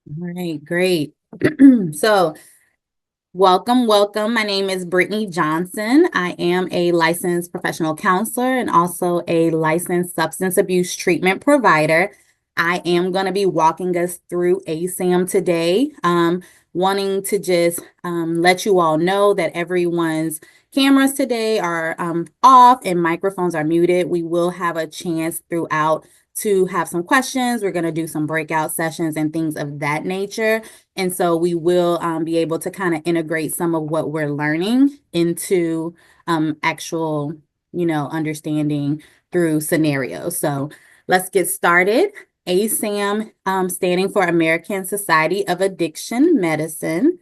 All right, great. So, welcome. My name is Brittany Johnson. I am a licensed professional counselor and also a licensed substance abuse treatment provider. I am going to be walking us through ASAM today, wanting to just let you all know that everyone's cameras today are off and microphones are muted. We will have a chance throughout to have some questions. We're going to do some breakout sessions and things of that nature. And so we will be able to kind of integrate some of what we're learning into actual, understanding through scenarios. So let's get started. ASAM, standing for American Society of Addiction Medicine.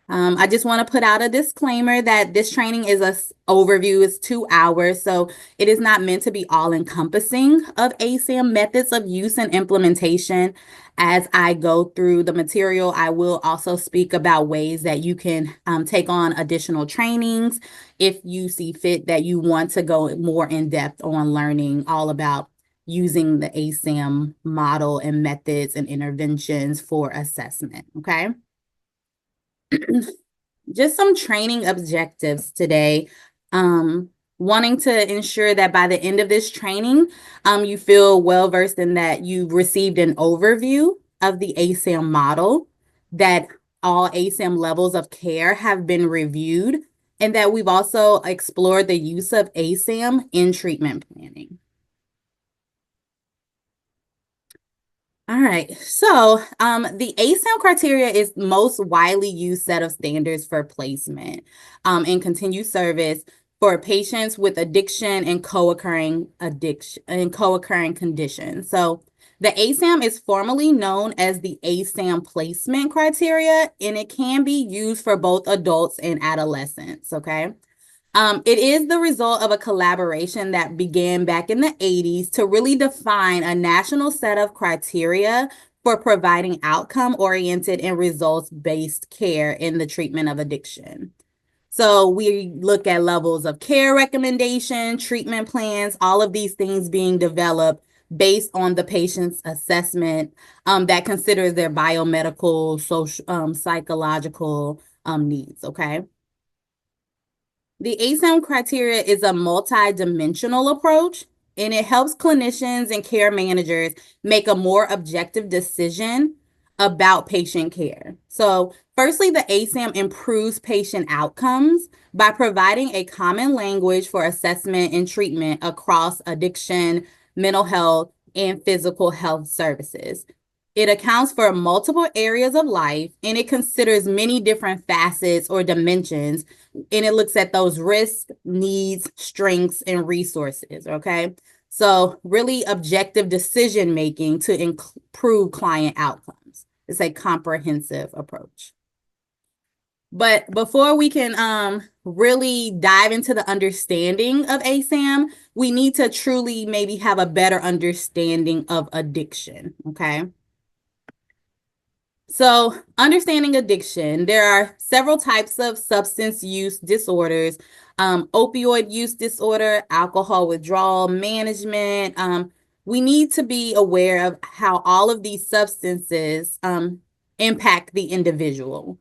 I just want to put out a disclaimer that this training is a overview, is 2 hours, so it is not meant to be all encompassing of ASAM methods of use and implementation. As I go through the material, I will also speak about ways that you can take on additional trainings if you see fit that you want to go more in depth on learning all about using the ASAM model and methods and interventions for assessment. Okay. Just some training objectives today. Wanting to ensure that by the end of this training, you feel well versed in that you've received an overview of the ASAM model, that all ASAM levels of care have been reviewed, and that we've also explored the use of ASAM in treatment planning. All right. So, the ASAM criteria is most widely used set of standards for placement in continued service for patients with addiction and co-occurring conditions. So, the ASAM is formally known as the ASAM placement criteria, and it can be used for both adults and adolescents. Okay. It is the result of a collaboration that began back in the 80s to really define a national set of criteria for providing outcome-oriented and results-based care in the treatment of addiction. So we look at levels of care recommendation, treatment plans, all of these things being developed based on the patient's assessment that considers their biomedical, social, psychological needs, okay? The ASAM criteria is a multi-dimensional approach, and it helps clinicians and care managers make a more objective decision about patient care. So, firstly, the ASAM improves patient outcomes by providing a common language for assessment and treatment across addiction, mental health, and physical health services. It accounts for multiple areas of life, and it considers many different facets or dimensions, and it looks at those risks, needs, strengths, and resources. Okay. So, really objective decision making to improve client outcomes. It's a comprehensive approach. But before we can really dive into the understanding of ASAM, we need to truly maybe have a better understanding of addiction. Okay. So, understanding addiction, there are several types of substance use disorders, opioid use disorder, alcohol withdrawal management. We need to be aware of how all of these substances impact the individual.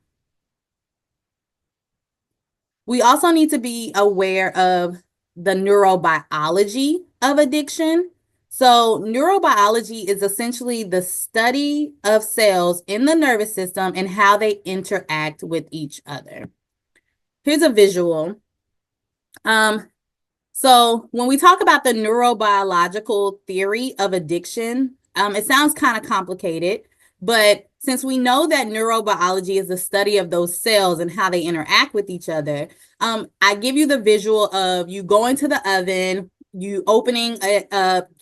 We also need to be aware of the neurobiology of addiction. So, neurobiology is essentially the study of cells in the nervous system and how they interact with each other. Here's a visual. So, when we talk about the neurobiological theory of addiction, it sounds kind of complicated, but since we know that neurobiology is the study of those cells and how they interact with each other, I give you the visual of you going to the oven, you opening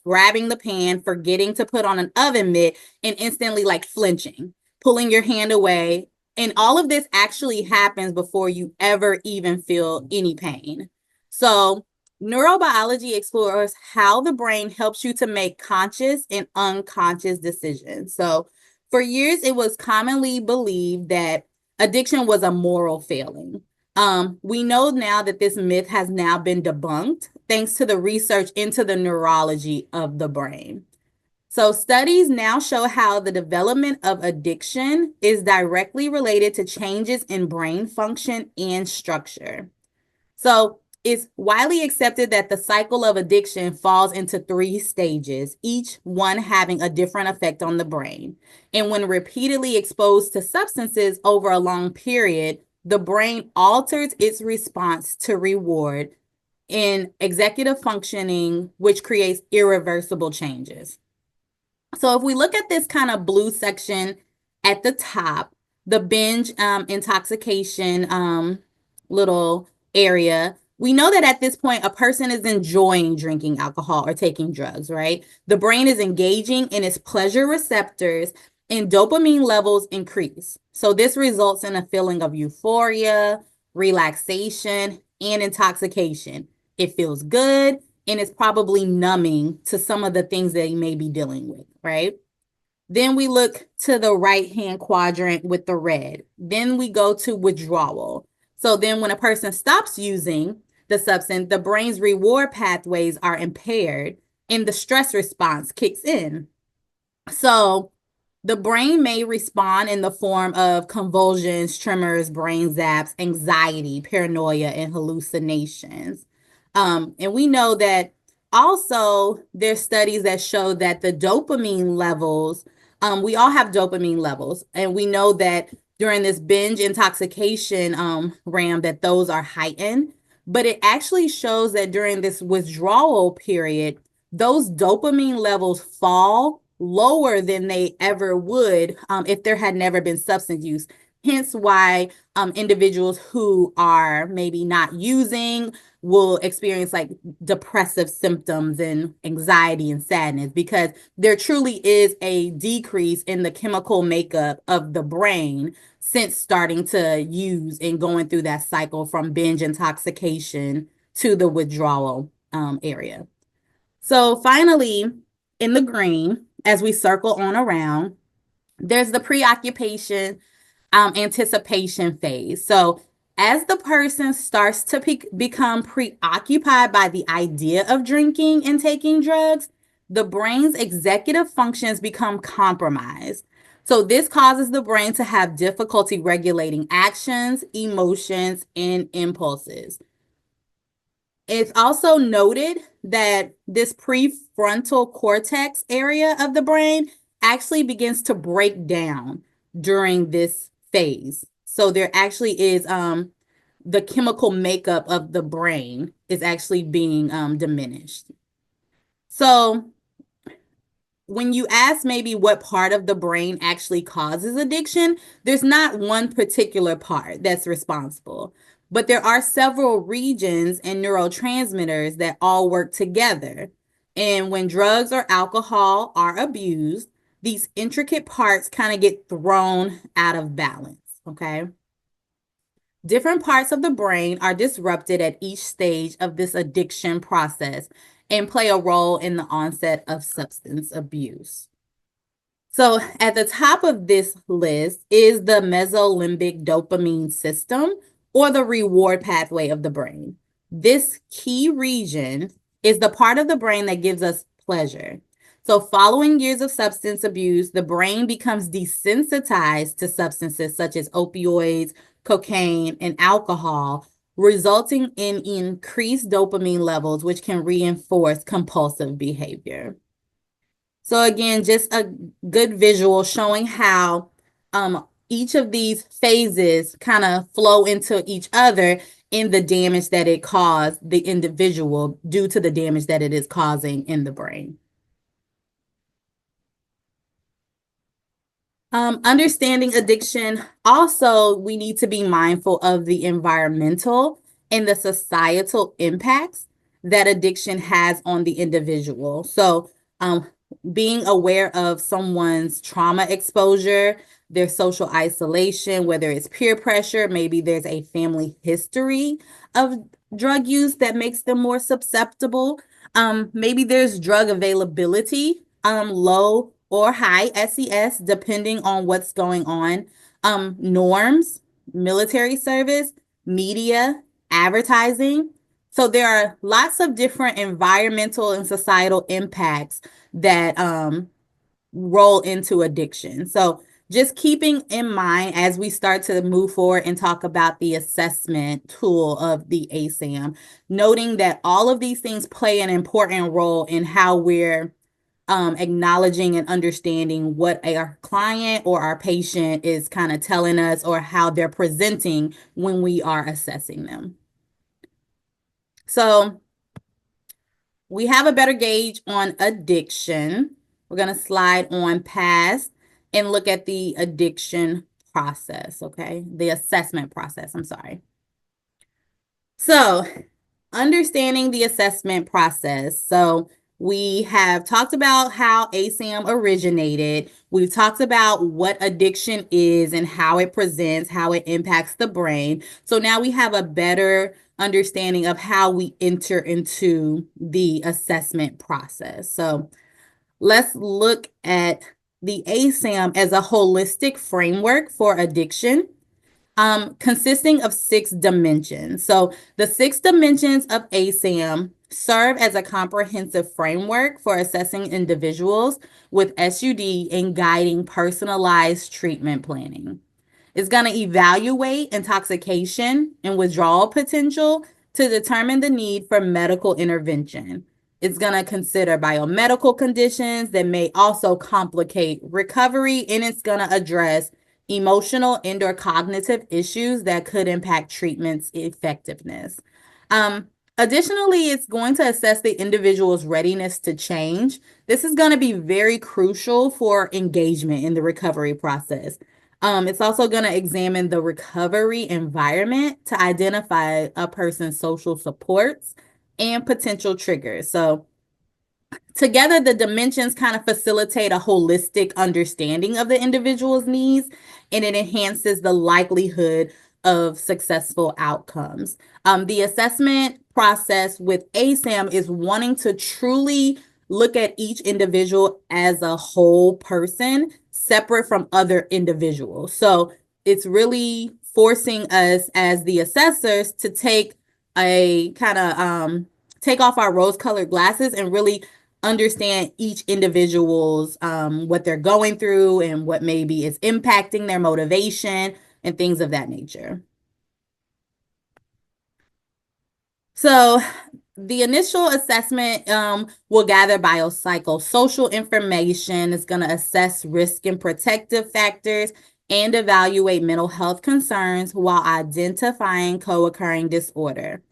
grabbing the pan, forgetting to put on an oven mitt, and instantly like flinching, pulling your hand away. And all of this actually happens before you ever even feel any pain. So, neurobiology explores how the brain helps you to make conscious and unconscious decisions. So, for years, it was commonly believed that addiction was a moral failing. We know now that this myth has now been debunked thanks to the research into the neurology of the brain. So studies now show how the development of addiction is directly related to changes in brain function and structure. So it's widely accepted that the cycle of addiction falls into three stages, each one having a different effect on the brain. And when repeatedly exposed to substances over a long period, the brain alters its response to reward in executive functioning, which creates irreversible changes. So if we look at this kind of blue section at the top, the binge intoxication little area, we know that at this point, a person is enjoying drinking alcohol or taking drugs, right? The brain is engaging in its pleasure receptors and dopamine levels increase. So this results in a feeling of euphoria, relaxation, and intoxication. It feels good and it's probably numbing to some of the things that you may be dealing with, right? Then we look to the right-hand quadrant with the red. Then we go to withdrawal. So then when a person stops using the substance, the brain's reward pathways are impaired and the stress response kicks in. So the brain may respond in the form of convulsions, tremors, brain zaps, anxiety, paranoia, and hallucinations. And we know that also there's studies that show that the dopamine levels, we all have dopamine levels, and we know that during this binge intoxication RAM that those are heightened, but it actually shows that during this withdrawal period, those dopamine levels fall lower than they ever would if there had never been substance use. Hence why individuals who are maybe not using will experience like depressive symptoms and anxiety and sadness, because there truly is a decrease in the chemical makeup of the brain since starting to use and going through that cycle from binge intoxication to the withdrawal area. So finally, in the green, as we circle on around, there's the preoccupation anticipation phase. So as the person starts to become preoccupied by the idea of drinking and taking drugs, the brain's executive functions become compromised. So this causes the brain to have difficulty regulating actions, emotions, and impulses. It's also noted that this prefrontal cortex area of the brain actually begins to break down during this phase. So there actually is the chemical makeup of the brain is actually being diminished. So when you ask maybe what part of the brain actually causes addiction, there's not one particular part that's responsible, but there are several regions and neurotransmitters that all work together. And when drugs or alcohol are abused, these intricate parts kind of get thrown out of balance, okay? Different parts of the brain are disrupted at each stage of this addiction process and play a role in the onset of substance abuse. So at the top of this list is the mesolimbic dopamine system, or the reward pathway of the brain. This key region is the part of the brain that gives us pleasure. So following years of substance abuse, the brain becomes desensitized to substances such as opioids, cocaine, and alcohol, resulting in increased dopamine levels, which can reinforce compulsive behavior. So again, just a good visual showing how each of these phases kind of flow into each other in the damage that it caused the individual due to the damage that it is causing in the brain. Understanding addiction, also, we need to be mindful of the environmental and the societal impacts that addiction has on the individual. So, being aware of someone's trauma exposure, their social isolation, whether it's peer pressure, maybe there's a family history of drug use that makes them more susceptible. Maybe there's drug availability, low or high SES, depending on what's going on. Norms, military service, media, advertising. So there are lots of different environmental and societal impacts that roll into addiction. So just keeping in mind as we start to move forward and talk about the assessment tool of the ASAM, noting that all of these things play an important role in how we're acknowledging and understanding what our client or our patient is kind of telling us or how they're presenting when we are assessing them. So we have a better gauge on addiction. We're going to slide on past and look at the addiction process, okay? The assessment process, I'm sorry. So, understanding the assessment process. So, we have talked about how ASAM originated. We've talked about what addiction is and how it presents, how it impacts the brain. So now we have a better understanding of how we enter into the assessment process. So let's look at the ASAM as a holistic framework for addiction, consisting of 6 dimensions. So the 6 dimensions of ASAM serve as a comprehensive framework for assessing individuals with SUD and guiding personalized treatment planning. It's going to evaluate intoxication and withdrawal potential to determine the need for medical intervention. It's going to consider biomedical conditions that may also complicate recovery, and it's going to address emotional and/or cognitive issues that could impact treatment's effectiveness. Additionally, it's going to assess the individual's readiness to change. This is going to be very crucial for engagement in the recovery process. It's also going to examine the recovery environment to identify a person's social supports and potential triggers. So together, the dimensions kind of facilitate a holistic understanding of the individual's needs, and it enhances the likelihood of successful outcomes. The assessment process with ASAM is wanting to truly look at each individual as a whole person, separate from other individuals. So it's really forcing us as the assessors to take a kind of take off our rose-colored glasses and really understand each individual's what they're going through and what maybe is impacting their motivation and things of that nature. So the initial assessment will gather biopsychosocial information. It's going to assess risk and protective factors and evaluate mental health concerns while identifying co-occurring disorder.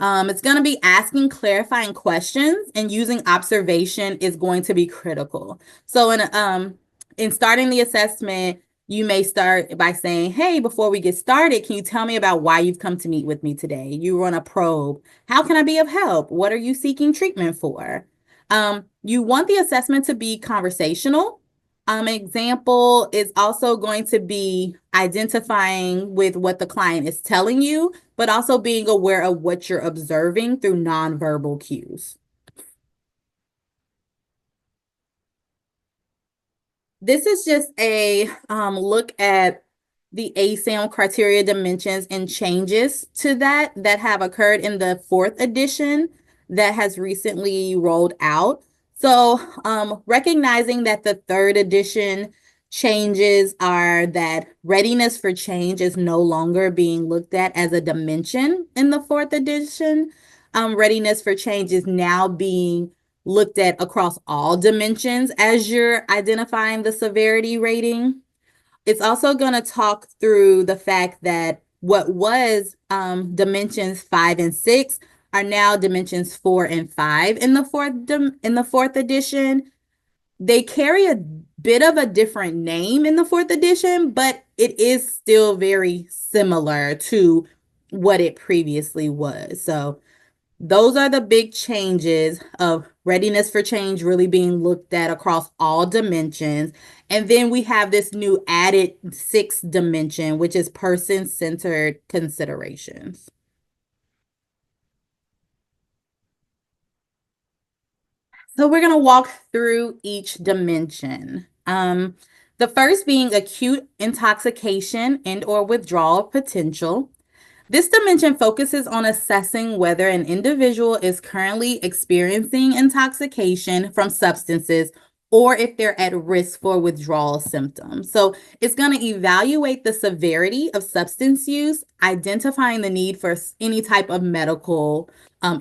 It's going to be asking clarifying questions, and using observation is going to be critical. So in starting the assessment, you may start by saying, hey, before we get started, can you tell me about why you've come to meet with me today? You want to probe. How can I be of help? What are you seeking treatment for? You want the assessment to be conversational. Example is also going to be identifying with what the client is telling you, but also being aware of what you're observing through nonverbal cues. This is just a look at the ASAM criteria dimensions and changes to that have occurred in the 4th edition that has recently rolled out. So recognizing that the 3rd edition changes are that readiness for change is no longer being looked at as a dimension in the 4th edition. Readiness for change is now being looked at across all dimensions as you're identifying the severity rating. It's also going to talk through the fact that what was dimensions 5 and 6 are now dimensions 4 and 5 in the 4th edition. They carry a bit of a different name in the 4th edition, but it is still very similar to what it previously was. So those are the big changes of readiness for change really being looked at across all dimensions. And then we have this new added 6th dimension, which is person-centered considerations. So we're going to walk through each dimension. The first being acute intoxication and/or withdrawal potential. This dimension focuses on assessing whether an individual is currently experiencing intoxication from substances or if they're at risk for withdrawal symptoms. So it's going to evaluate the severity of substance use, identifying the need for any type of medical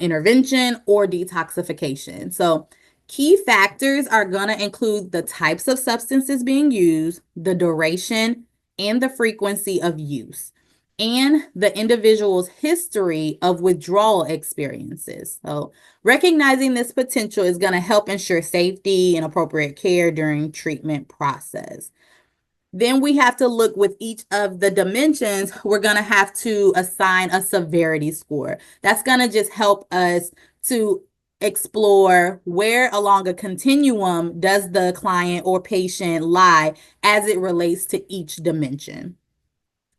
intervention or detoxification. So key factors are going to include the types of substances being used, the duration, and the frequency of use, and the individual's history of withdrawal experiences. So recognizing this potential is going to help ensure safety and appropriate care during treatment process. Then we have to look with each of the dimensions, we're going to have to assign a severity score. That's going to just help us to explore where along a continuum does the client or patient lie as it relates to each dimension.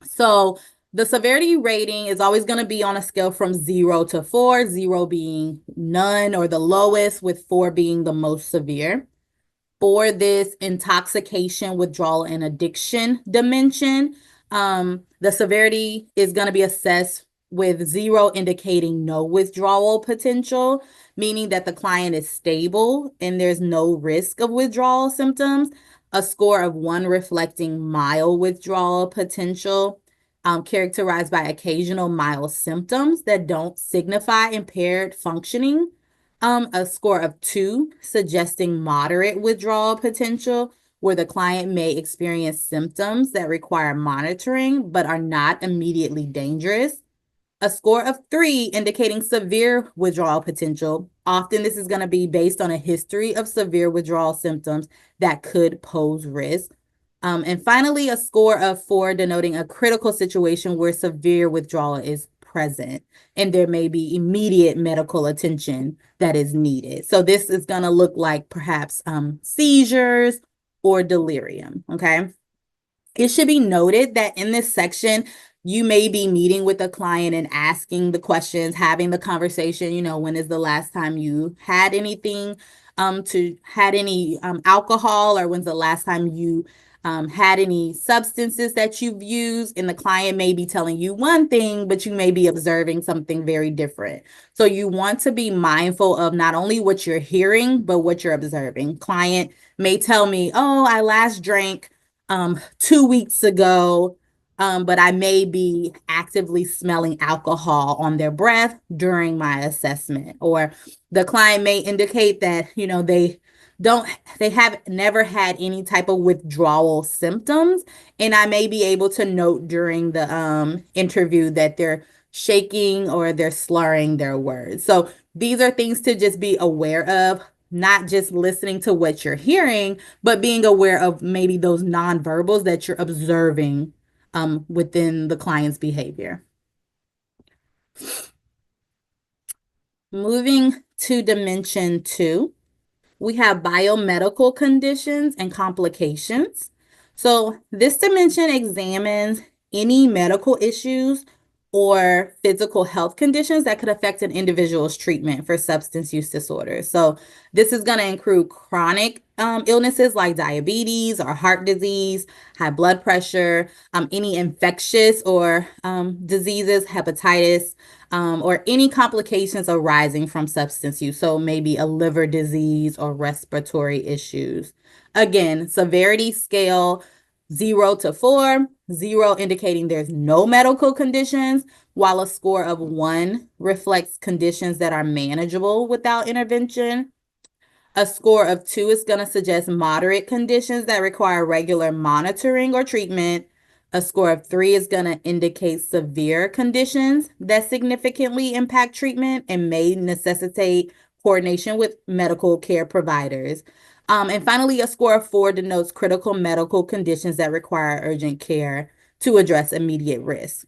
So the severity rating is always going to be on a scale from 0 to 4, 0 being none or the lowest, with 4 being the most severe. For this intoxication, withdrawal, and addiction dimension, the severity is going to be assessed with 0 indicating no withdrawal potential, meaning that the client is stable and there's no risk of withdrawal symptoms. A score of 1 reflecting mild withdrawal potential, characterized by occasional mild symptoms that don't signify impaired functioning. A score of 2 suggesting moderate withdrawal potential, where the client may experience symptoms that require monitoring but are not immediately dangerous. A score of 3 indicating severe withdrawal potential. Often this is going to be based on a history of severe withdrawal symptoms that could pose risk. And finally, a score of 4 denoting a critical situation where severe withdrawal is present and there may be immediate medical attention that is needed. So this is going to look like perhaps seizures or delirium, okay? It should be noted that in this section, you may be meeting with a client and asking the questions, having the conversation, when is the last time you had anything, had any alcohol, or when's the last time you had any substances that you've used, and the client may be telling you one thing, but you may be observing something very different. So you want to be mindful of not only what you're hearing, but what you're observing. Client may tell me, oh, I last drank 2 weeks ago, but I may be actively smelling alcohol on their breath during my assessment. Or the client may indicate that, they have never had any type of withdrawal symptoms. And I may be able to note during the interview that they're shaking or they're slurring their words. So these are things to just be aware of, not just listening to what you're hearing, but being aware of maybe those nonverbals that you're observing within the client's behavior. Moving to dimension 2, we have biomedical conditions and complications. So this dimension examines any medical issues or physical health conditions that could affect an individual's treatment for substance use disorders. So this is going to include chronic illnesses like diabetes or heart disease, high blood pressure, any infectious or diseases, hepatitis, or any complications arising from substance use. So maybe a liver disease or respiratory issues. Again, severity scale 0 to 4, 0 indicating there's no medical conditions, while a score of 1 reflects conditions that are manageable without intervention. A score of 2 is going to suggest moderate conditions that require regular monitoring or treatment. A score of 3 is going to indicate severe conditions that significantly impact treatment and may necessitate coordination with medical care providers. And finally, a score of 4 denotes critical medical conditions that require urgent care to address immediate risk.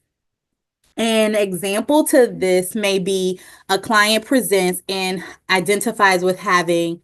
An example to this may be a client presents and identifies with having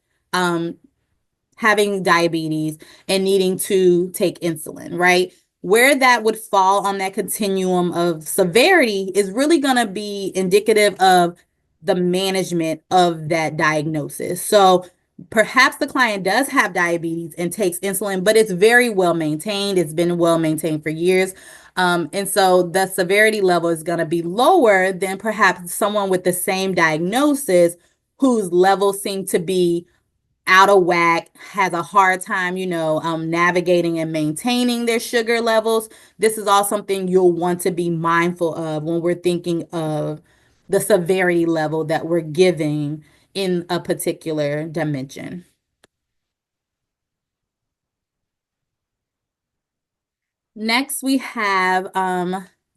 diabetes and needing to take insulin, right? Where that would fall on that continuum of severity is really going to be indicative of the management of that diagnosis. So perhaps the client does have diabetes and takes insulin, but it's very well maintained. It's been well maintained for years. And so the severity level is going to be lower than perhaps someone with the same diagnosis whose levels seem to be out of whack, has a hard time, navigating and maintaining their sugar levels, this is all something you'll want to be mindful of when we're thinking of the severity level that we're giving in a particular dimension. Next, we have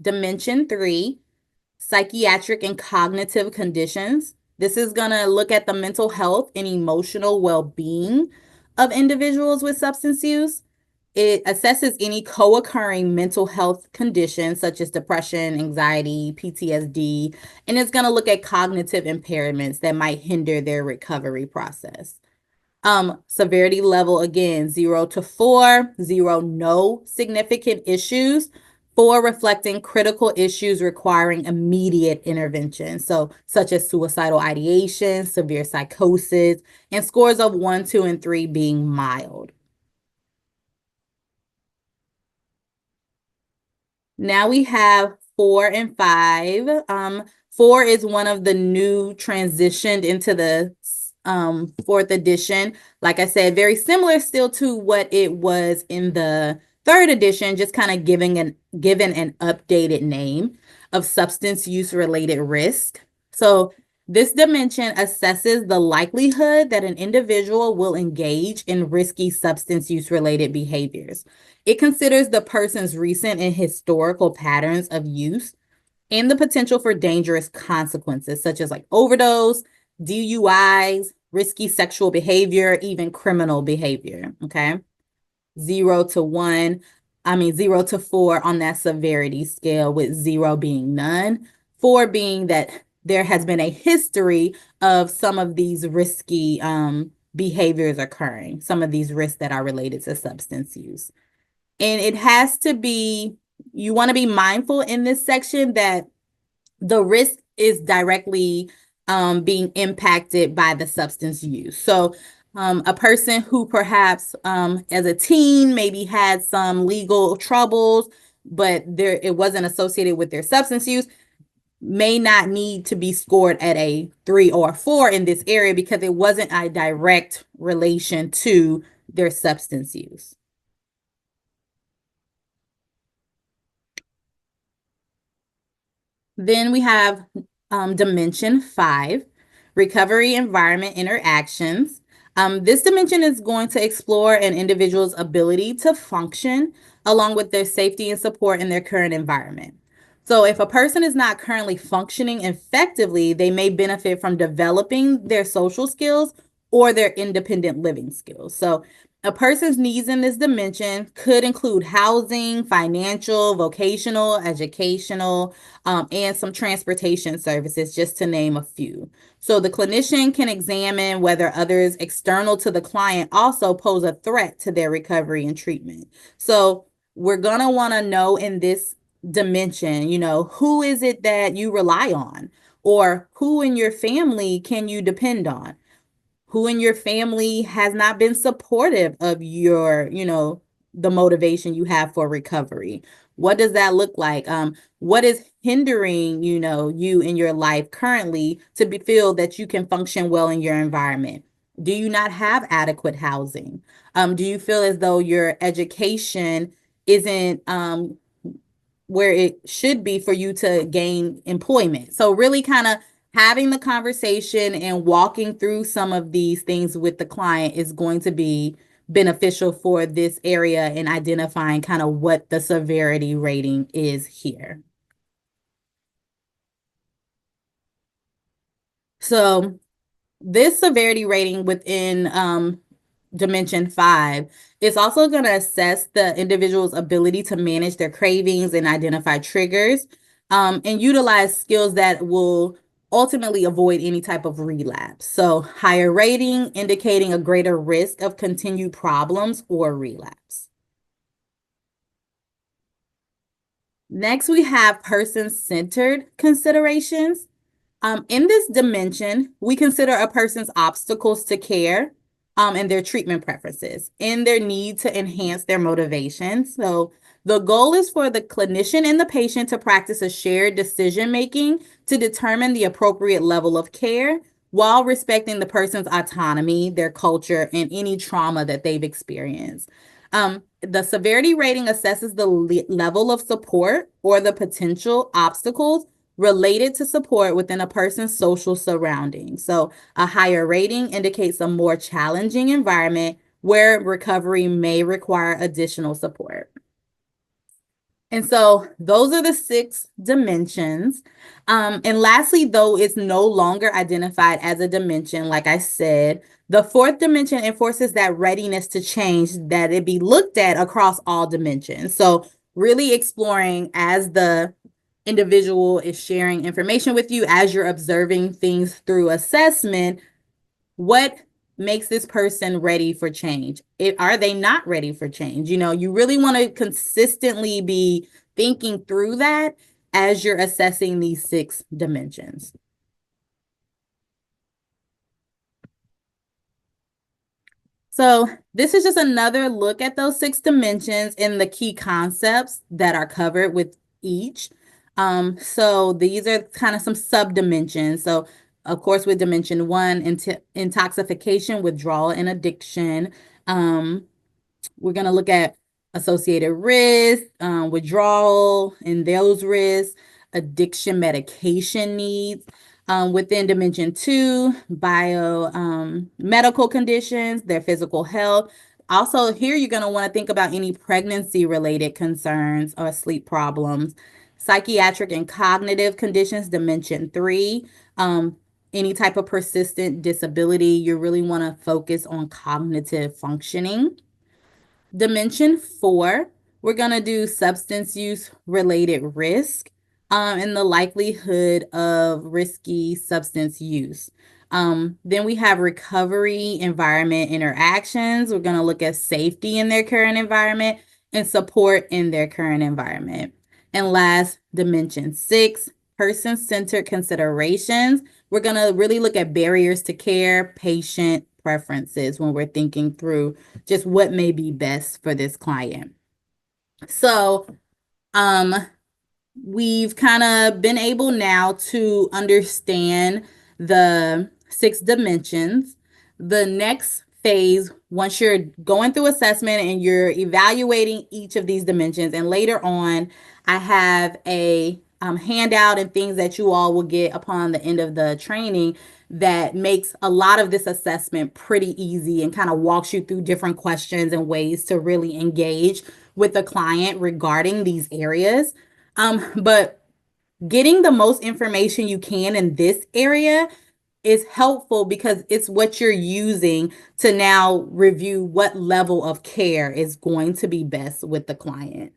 dimension 3, psychiatric and cognitive conditions. This is going to look at the mental health and emotional well-being of individuals with substance use. It assesses any co-occurring mental health conditions such as depression, anxiety, PTSD, and it's going to look at cognitive impairments that might hinder their recovery process. Severity level again, 0 to 4, 0, no significant issues, 4 reflecting critical issues requiring immediate intervention. So, such as suicidal ideation, severe psychosis, and scores of 1, 2, and 3 being mild. Now we have 4 and 5. 4 is one of the new transitioned into the fourth edition. Like I said, very similar still to what it was in the third edition, just kind of given an updated name of substance use related risk. So this dimension assesses the likelihood that an individual will engage in risky substance use related behaviors. It considers the person's recent and historical patterns of use and the potential for dangerous consequences, such as like overdose, DUIs, risky sexual behavior, even criminal behavior. Okay. 0 to 4 on that severity scale, with 0 being none, 4 being that there has been a history of some of these risky behaviors occurring, some of these risks that are related to substance use. And it has to be, you want to be mindful in this section that the risk is directly being impacted by the substance use. So a person who perhaps as a teen maybe had some legal troubles, but it wasn't associated with their substance use, may not need to be scored at a 3 or 4 in this area because it wasn't a direct relation to their substance use. Then we have dimension 5, recovery environment interactions. This dimension is going to explore an individual's ability to function along with their safety and support in their current environment. So if a person is not currently functioning effectively, they may benefit from developing their social skills or their independent living skills. So a person's needs in this dimension could include housing, financial, vocational, educational, and some transportation services, just to name a few. So the clinician can examine whether others external to the client also pose a threat to their recovery and treatment. So we're going to want to know in this dimension, who is it that you rely on, or who in your family can you depend on? Who in your family has not been supportive of your, the motivation you have for recovery? What does that look like? What is hindering, you in your life currently to feel that you can function well in your environment? Do you not have adequate housing? Do you feel as though your education isn't where it should be for you to gain employment? So really kind of having the conversation and walking through some of these things with the client is going to be beneficial for this area in identifying kind of what the severity rating is here. So this severity rating within dimension 5 is also going to assess the individual's ability to manage their cravings and identify triggers, and utilize skills that will ultimately avoid any type of relapse. So higher rating indicating a greater risk of continued problems or relapse. Next, we have person-centered considerations. In this dimension, we consider a person's obstacles to care, and their treatment preferences, and their need to enhance their motivation. So the goal is for the clinician and the patient to practice a shared decision making to determine the appropriate level of care while respecting the person's autonomy, their culture, and any trauma that they've experienced. The severity rating assesses the level of support or the potential obstacles related to support within a person's social surroundings. So, a higher rating indicates a more challenging environment where recovery may require additional support. And so those are the 6 dimensions. And lastly, though it's no longer identified as a dimension, like I said, the 4th dimension enforces that readiness to change, that it be looked at across all dimensions. So really exploring as the individual is sharing information with you, as you're observing things through assessment, what makes this person ready for change? Are they not ready for change? You really want to consistently be thinking through that as you're assessing these 6 dimensions. So this is just another look at those 6 dimensions and the key concepts that are covered with each. So these are kind of some sub-dimensions. So of course, with dimension 1, intoxication, withdrawal, and addiction. We're going to look at associated risk, withdrawal and those risks, addiction medication needs. Within dimension 2, medical conditions, their physical health. Also, here you're going to want to think about any pregnancy related concerns or sleep problems. Psychiatric and cognitive conditions, dimension 3. Any type of persistent disability, you really want to focus on cognitive functioning. Dimension 4, we're going to do substance use related risk and the likelihood of risky substance use. Then we have recovery environment interactions. We're going to look at safety in their current environment and support in their current environment. And last, dimension 6, person-centered considerations. We're going to really look at barriers to care, patient preferences when we're thinking through just what may be best for this client. So, we've kind of been able now to understand the 6 dimensions. The next phase, once you're going through assessment and you're evaluating each of these dimensions, and later on, I have a handout and things that you all will get upon the end of the training that makes a lot of this assessment pretty easy and kind of walks you through different questions and ways to really engage with the client regarding these areas. But getting the most information you can in this area is helpful because it's what you're using to now review what level of care is going to be best with the client.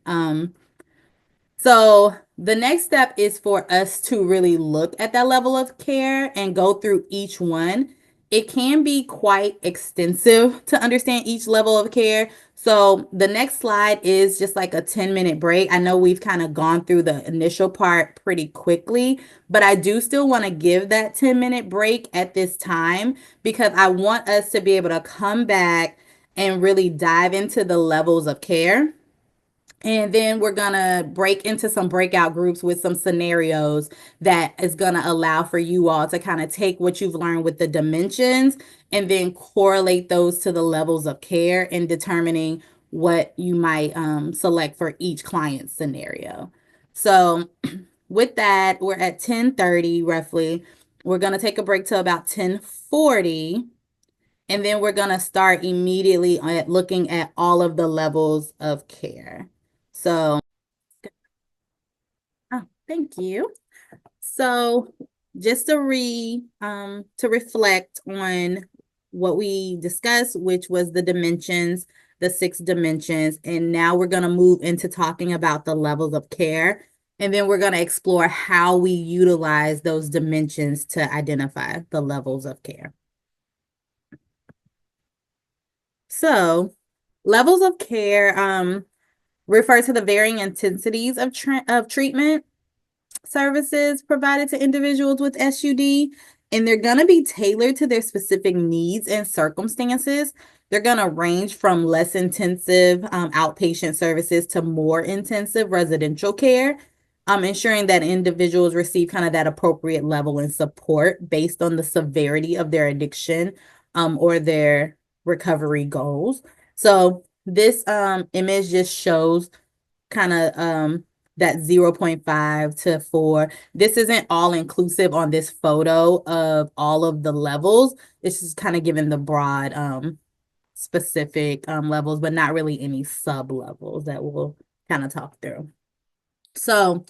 So the next step is for us to really look at that level of care and go through each one. It can be quite extensive to understand each level of care. So the next slide is just like a 10-minute break. I know we've kind of gone through the initial part pretty quickly, but I do still want to give that 10-minute break at this time because I want us to be able to come back and really dive into the levels of care. And then we're going to break into some breakout groups with some scenarios that is going to allow for you all to kind of take what you've learned with the dimensions and then correlate those to the levels of care in determining what you might select for each client scenario. So with that, we're at 10:30 roughly. We're going to take a break till about 10:40. And then we're going to start immediately at looking at all of the levels of care. So, thank you. So, just to reflect on what we discussed, which was the dimensions, the 6 dimensions, and now we're going to move into talking about the levels of care, and then we're going to explore how we utilize those dimensions to identify the levels of care. So, levels of care refer to the varying intensities of treatment services provided to individuals with SUD, and they're going to be tailored to their specific needs and circumstances. They're going to range from less intensive outpatient services to more intensive residential care. ensuring that individuals receive kind of that appropriate level and support based on the severity of their addiction or their recovery goals. So this image just shows kind of that 0.5 to 4. This isn't all inclusive on this photo of all of the levels. It's just kind of giving the broad specific levels, but not really any sub levels that we'll kind of talk through. So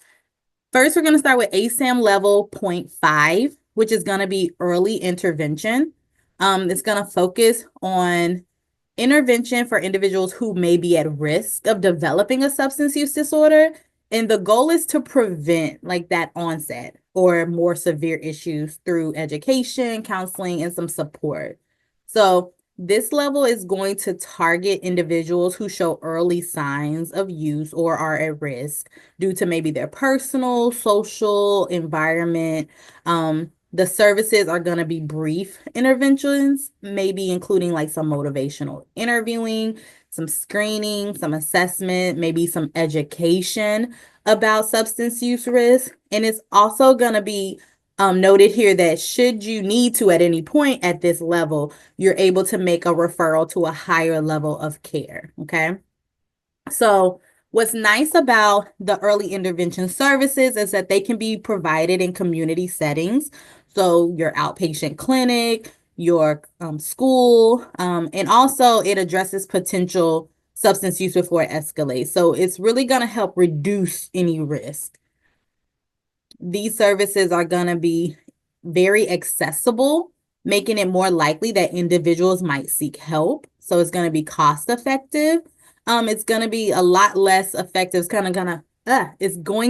first, we're going to start with ASAM level 0.5, which is going to be early intervention. It's going to focus on intervention for individuals who may be at risk of developing a substance use disorder. And the goal is to prevent like that onset or more severe issues through education, counseling, and some support. So this level is going to target individuals who show early signs of use or are at risk due to maybe their personal, social environment. The services are going to be brief interventions, maybe including like some motivational interviewing, some screening, some assessment, maybe some education about substance use risk. And it's also going to be noted here that should you need to at any point at this level, you're able to make a referral to a higher level of care. Okay. So what's nice about the early intervention services is that they can be provided in community settings. So your outpatient clinic, your school, and also it addresses potential substance use before it escalates. So it's really going to help reduce any risk. These services are going to be very accessible, making it more likely that individuals might seek help. So it's going to be cost effective. It's going to be a lot less effective. It's going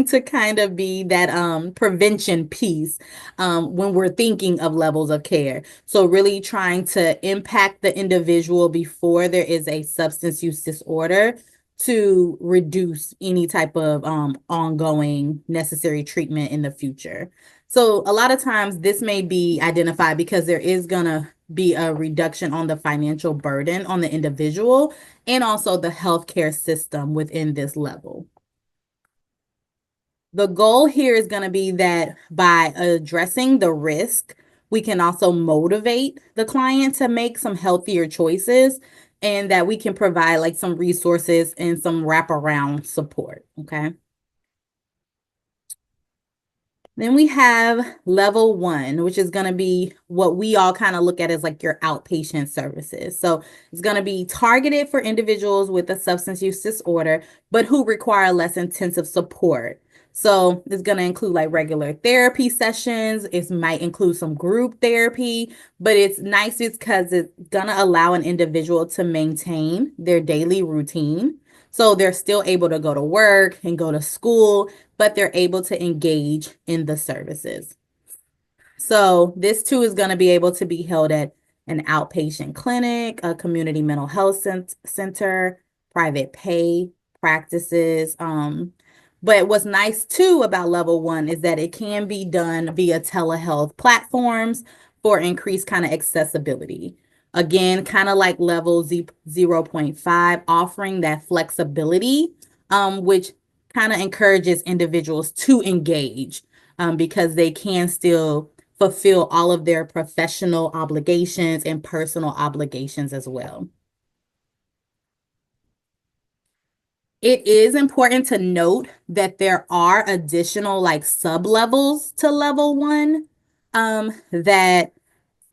to kind of be that prevention piece when we're thinking of levels of care. So really trying to impact the individual before there is a substance use disorder to reduce any type of ongoing necessary treatment in the future. So a lot of times this may be identified because there is going to be a reduction on the financial burden on the individual and also the healthcare system within this level. The goal here is going to be that by addressing the risk, we can also motivate the client to make some healthier choices and that we can provide like some resources and some wraparound support. Okay. Then we have level 1, which is going to be what we all kind of look at as like your outpatient services. So it's going to be targeted for individuals with a substance use disorder, but who require less intensive support. So it's going to include like regular therapy sessions. It might include some group therapy, but it's nice because it's going to allow an individual to maintain their daily routine. So they're still able to go to work and go to school, but they're able to engage in the services. So this too is going to be able to be held at an outpatient clinic, a community mental health center, private pay practices. But what's nice too about level 1 is that it can be done via telehealth platforms for increased kind of accessibility. Again, kind of like level 0.5, offering that flexibility, which kind of encourages individuals to engage because they can still fulfill all of their professional obligations and personal obligations as well. It is important to note that there are additional like sub levels to level 1 that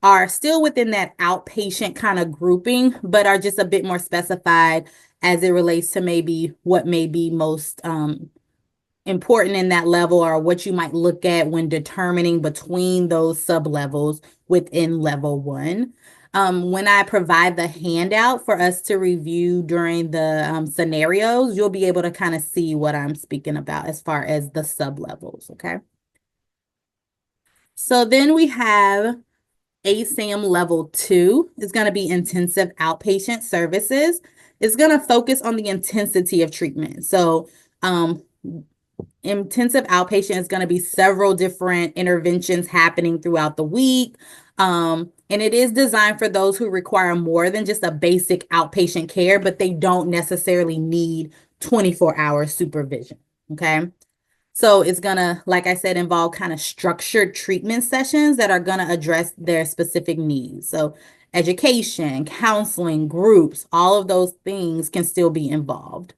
are still within that outpatient kind of grouping, but are just a bit more specified as it relates to maybe what may be most important in that level or what you might look at when determining between those sub levels within level 1. When I provide the handout for us to review during the scenarios, you'll be able to kind of see what I'm speaking about as far as the sub levels. Okay. So then we have ASAM level 2 is going to be intensive outpatient services. It's going to focus on the intensity of treatment. So intensive outpatient is going to be several different interventions happening throughout the week. And it is designed for those who require more than just a basic outpatient care, but they don't necessarily need 24-hour supervision. Okay. So it's gonna, like I said, involve kind of structured treatment sessions that are gonna address their specific needs. So education, counseling, groups, all of those things can still be involved.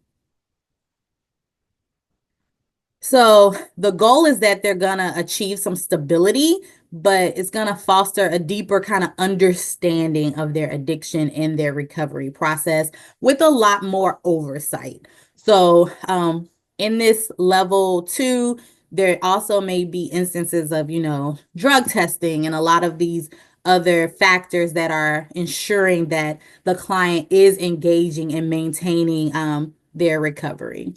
So the goal is that they're gonna achieve some stability, but it's gonna foster a deeper kind of understanding of their addiction and their recovery process with a lot more oversight. So in this level two, there also may be instances of, drug testing and a lot of these other factors that are ensuring that the client is engaging and maintaining their recovery.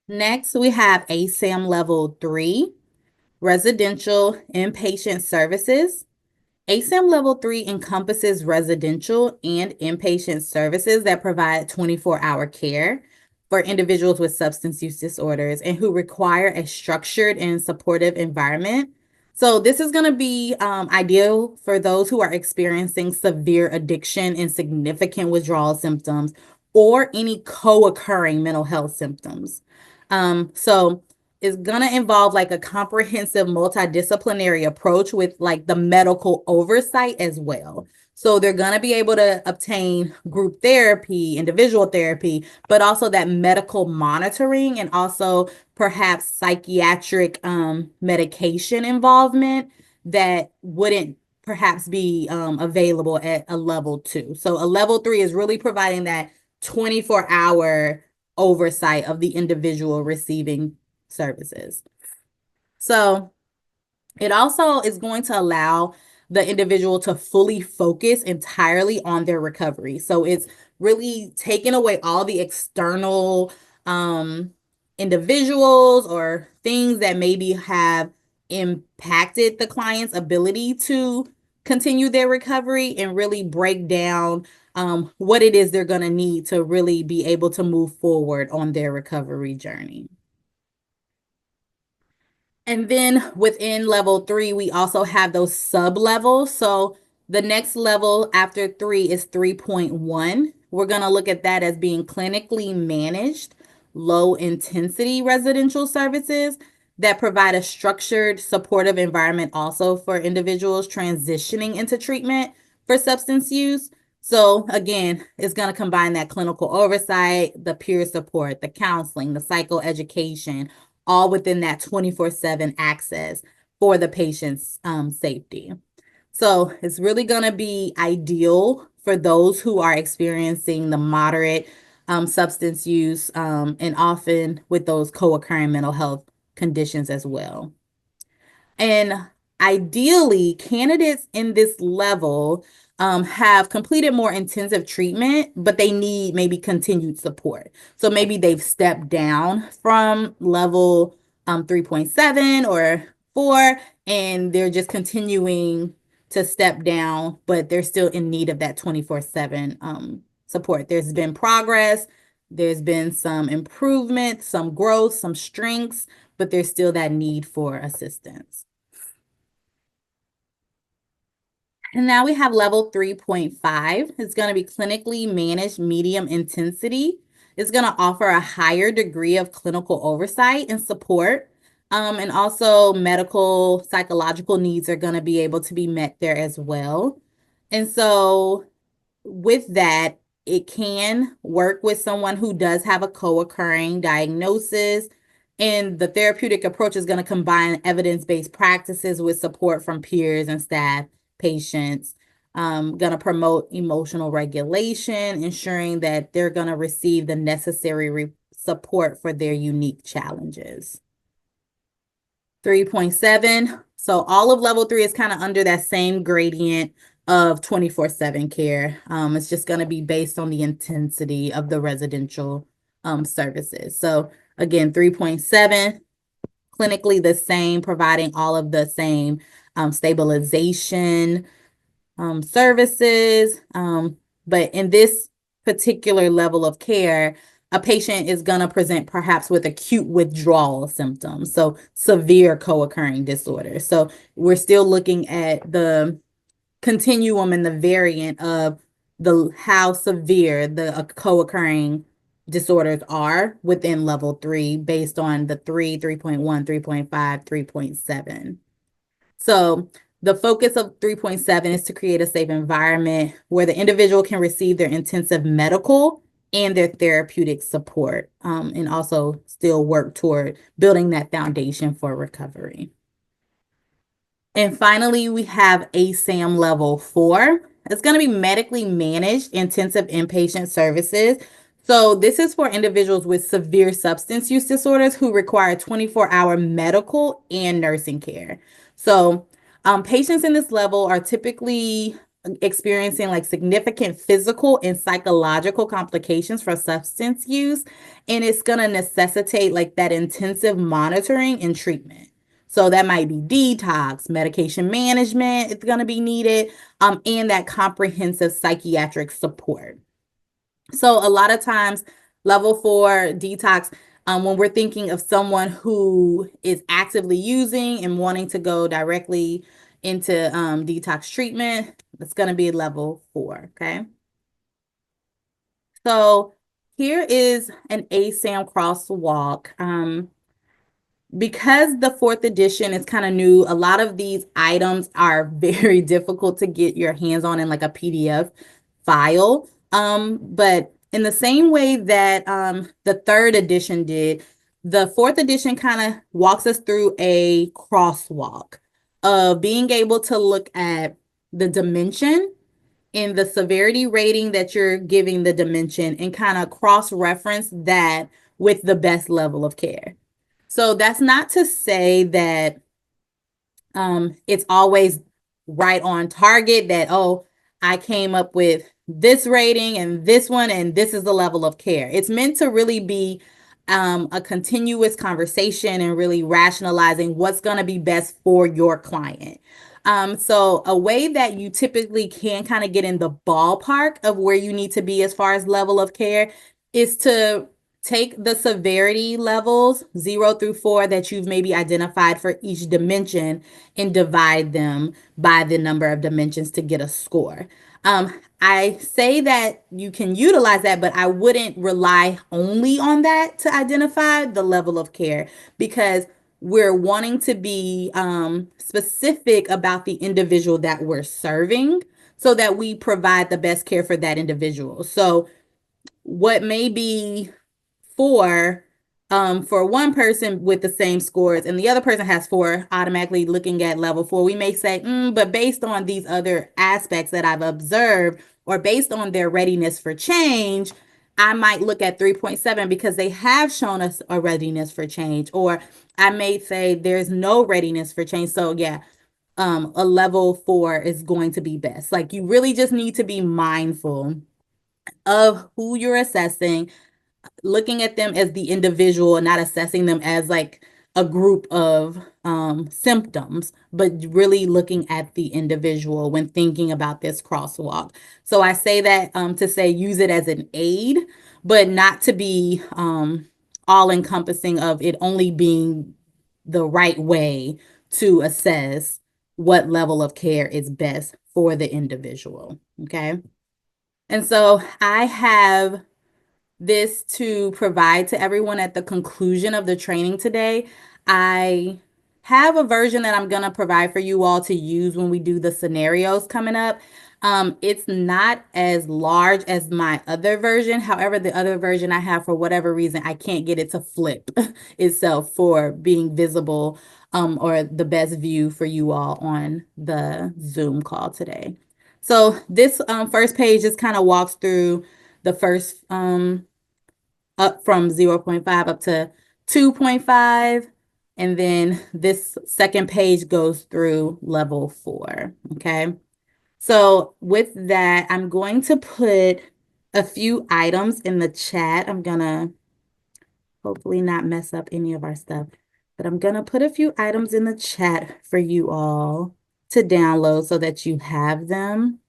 Next, we have ASAM Level 3, Residential Inpatient Services. ASAM Level 3 encompasses residential and inpatient services that provide 24-hour care for individuals with substance use disorders and who require a structured and supportive environment. So, this is going to be ideal for those who are experiencing severe addiction and significant withdrawal symptoms or any co occurring mental health symptoms. So, is going to involve like a comprehensive multidisciplinary approach with like the medical oversight as well. So they're going to be able to obtain group therapy, individual therapy, but also that medical monitoring and also perhaps psychiatric medication involvement that wouldn't perhaps be available at a level two. So a level three is really providing that 24-hour oversight of the individual receiving services. So it also is going to allow the individual to fully focus entirely on their recovery. So it's really taking away all the external um, individuals or things that maybe have impacted the client's ability to continue their recovery and really break down what it is they're going to need to really be able to move forward on their recovery journey. And then within level three, we also have those sub levels. So the next level after three is 3.1. We're going to look at that as being clinically managed, low intensity residential services that provide a structured, supportive environment also for individuals transitioning into treatment for substance use. So again, it's going to combine that clinical oversight, the peer support, the counseling, the psychoeducation, all within that 24/7 access for the patient's safety. So it's really going to be ideal for those who are experiencing the moderate substance use and often with those co-occurring mental health conditions as well. And ideally, candidates in this level have completed more intensive treatment, but they need maybe continued support. So maybe they've stepped down from level 3.7 or 4, and they're just continuing to step down, but they're still in need of that 24/7 support. There's been progress, there's been some improvement, some growth, some strengths, but there's still that need for assistance. And now we have level 3.5. It's going to be clinically managed medium intensity. It's going to offer a higher degree of clinical oversight and support. And also medical, psychological needs are going to be able to be met there as well. And so with that, it can work with someone who does have a co-occurring diagnosis. And the therapeutic approach is going to combine evidence-based practices with support from peers and staff, patients, going to promote emotional regulation, ensuring that they're going to receive the necessary support for their unique challenges. 3.7. So all of level three is kind of under that same gradient of 24/7 care. It's just going to be based on the intensity of the residential services. So again, 3.7, clinically the same, providing all of the same stabilization services. But in this particular level of care, a patient is going to present perhaps with acute withdrawal symptoms, so severe co-occurring disorders. So we're still looking at the continuum and the variant of the how severe the co-occurring disorders are within level 3 based on the 3, 3.1, 3.5, 3.7. So the focus of 3.7 is to create a safe environment where the individual can receive their intensive medical and their therapeutic support, and also still work toward building that foundation for recovery. And finally, we have ASAM level 4. It's going to be medically managed intensive inpatient services. So this is for individuals with severe substance use disorders who require 24-hour medical and nursing care. So patients in this level are typically experiencing like significant physical and psychological complications from substance use, and it's going to necessitate like that intensive monitoring and treatment. So that might be detox, medication management, it's going to be needed, and that comprehensive psychiatric support. So a lot of times, level 4 detox, when we're thinking of someone who is actively using and wanting to go directly into detox treatment, it's going to be level 4, okay? So here is an ASAM crosswalk. Because the 4th edition is kind of new, a lot of these items are very difficult to get your hands on in like a PDF file. But in the same way that the 3rd edition did, the 4th edition kind of walks us through a crosswalk of being able to look at the dimension and the severity rating that you're giving the dimension and kind of cross-reference that with the best level of care. So that's not to say that it's always right on target that, oh, I came up with this rating and this one, and this is the level of care. It's meant to really be a continuous conversation and really rationalizing what's going to be best for your client. So a way that you typically can kind of get in the ballpark of where you need to be as far as level of care is to take the severity levels 0 through 4 that you've maybe identified for each dimension and divide them by the number of dimensions to get a score. I say that you can utilize that, but I wouldn't rely only on that to identify the level of care, because we're wanting to be specific about the individual that we're serving so that we provide the best care for that individual. So what may be 4 for one person with the same scores and the other person has 4, automatically looking at level 4, we may say, but based on these other aspects that I've observed, or based on their readiness for change, I might look at 3.7 because they have shown us a readiness for change. Or I may say there's no readiness for change. So yeah, a level 4 is going to be best. Like, you really just need to be mindful of who you're assessing, looking at them as the individual and not assessing them as like a group of symptoms, but really looking at the individual when thinking about this crosswalk. So I say that to say use it as an aid, but not to be all encompassing of it only being the right way to assess what level of care is best for the individual. Okay. And so I have this to provide to everyone at the conclusion of the training today. I have a version that I'm going to provide for you all to use when we do the scenarios coming up. It's not as large as my other version. However, the other version I have, for whatever reason, I can't get it to flip itself for being visible, or the best view for you all on the Zoom call today. So this first page just kind of walks through the first up from 0.5 up to 2.5. And then this second page goes through level 4. Okay. So with that, I'm going to put a few items in the chat. I'm going to hopefully not mess up any of our stuff, but I'm going to put a few items in the chat for you all to download so that you have them.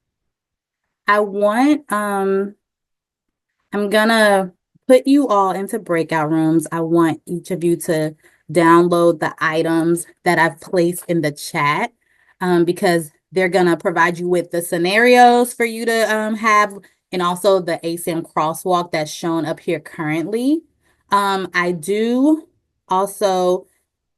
I'm gonna put you all into breakout rooms. I want each of you to download the items that I've placed in the chat, because they're gonna provide you with the scenarios for you to have and also the ASAM crosswalk that's shown up here currently. I do also